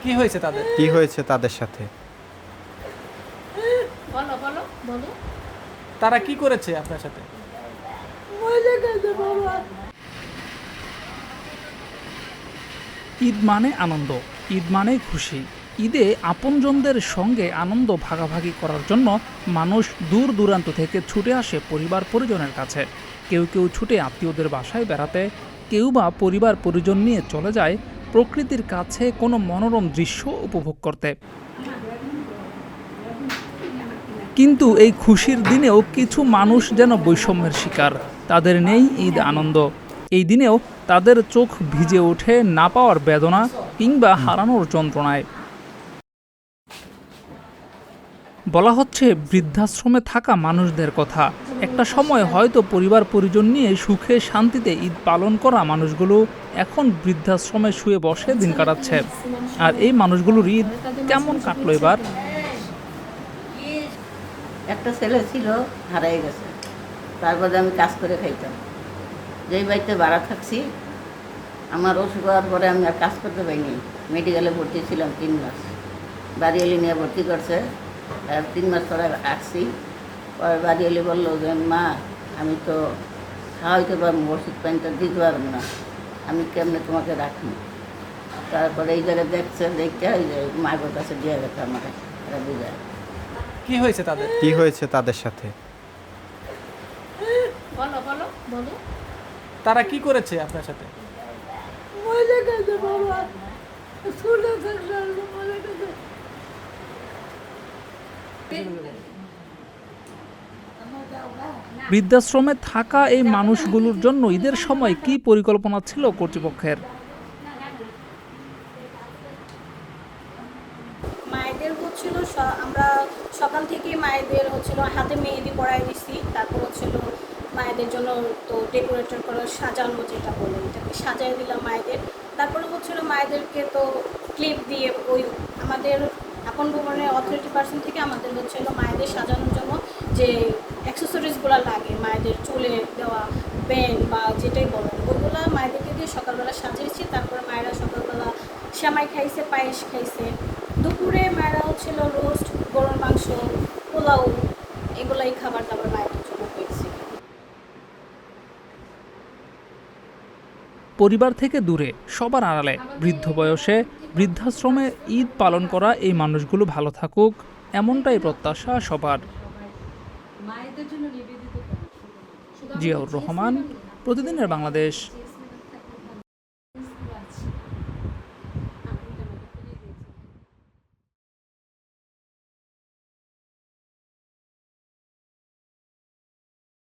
কি হয়েছে তাদের সাথে? বলো বলো বলো। তারা কি করেছে আপনার সাথে? ঈদ মানে আনন্দ, ঈদ মানে খুশি। ঈদে আপনজনদের সঙ্গে আনন্দ ভাগাভাগি করার জন্য মানুষ দূর দূরান্ত থেকে ছুটে আসে পরিবার পরিজনের কাছে। কেউ কেউ ছুটে আত্মীয়দের বাসায় বেড়াতে, কেউ বা পরিবার পরিজন নিয়ে চলে যায় প্রকৃতির কাছে কোনো মনোরম দৃশ্য উপভোগ করতে। কিন্তু এই খুশির দিনেও কিছু মানুষ যেন বৈষম্যের শিকার। তাদের নেই ঈদ আনন্দ। এই দিনেও তাদের চোখ ভিজে ওঠে না পাওয়ার বেদনা কিংবা হারানোর যন্ত্রণায়। বলা হচ্ছে বৃদ্ধাশ্রমে থাকা মানুষদের কথা। একটা সময় হয়তো পরিবার পরিজন নিয়ে সুখে শান্তিতে ঈদ পালন করা মানুষগুলো এখন বৃদ্ধাশ্রমে শুয়ে বসে দিন কাটাচ্ছে। আর এই মানুষগুলোর ঈদ কেমন কাটলো এবার? একটা ছেলে ছিল, হারাই গেছে। তারপরে আমি কাজ করে খাইতাম। যেই বাড়িতে ভাড়া থাকছি, আমার অসুখ হওয়ার পরে আমি আর কাজ করতে পারিনি। মেডিকেলে ভর্তি ছিলাম 3 মাস। বাড়ি এলি নিয়ে ভর্তি করছে। আর 3 মাস পরে আসছি। পরে বাড়ি এলি বললো যে মা, আমি তো খাওয়াইতে পারবো, ওষুধ পানিটা দিতে পারবো না, আমি কেমনে তোমাকে রাখি। তারপরে এই জায়গায় দেখছে, দেখতে ওই যে মায়ের কাছে দিয়ে গেছে আমার, এরা বুঝায়। কি হয়েছে তাদের? কি হয়েছে তাদের সাথে? বলো বলো বলো। তারা কি করেছে আপনার সাথে? বৃদ্ধাশ্রমে থাকা এই মানুষগুলোর জন্য ঈদের সময় কি পরিকল্পনা ছিল কর্তৃপক্ষের? মায়েদের হচ্ছিল আমরা সকাল থেকেই মায়েদের হচ্ছিল হাতে মেহেদি পরাই দিছি। তারপর হচ্ছিল মায়েদের জন্য তো ডেকোরেটর করে সাজানো, যেটা বলে এটাকে সাজাই দিলাম মায়েদের। তারপরে হচ্ছিল মায়েদেরকে তো ক্লিপ দিয়ে ওই আমাদের আপন ভবনের অথরিটি পার্সন থেকে আমাদের হচ্ছিল মায়েদের সাজানোর জন্য যে অ্যাক্সেসরিজগুলো লাগে, মায়েদের চুলে দেওয়া ব্যান্ড বা যেটাই বলেন, ওইগুলো মায়েদেরকে দিয়ে সকালবেলা সাজিয়েছি। তারপরে মায়েরা সকালবেলা সেমাই খাইছে, পায়েস খাইছে। দুপুরে মায়েরা হচ্ছিল রোস্ট, গরুর মাংস, পোলাও, এগুলাই খাবার দাবার মায়েদের জন্য পেয়েছি। পরিবার থেকে দূরে, সবার আড়ালে, বৃদ্ধ বয়সে বৃদ্ধাশ্রমে ঈদ পালন করা এই মানুষগুলো ভালো থাকুক, এমনটাই প্রত্যাশা সবার। জিয়াউর রহমান, প্রতিদিনের বাংলাদেশ।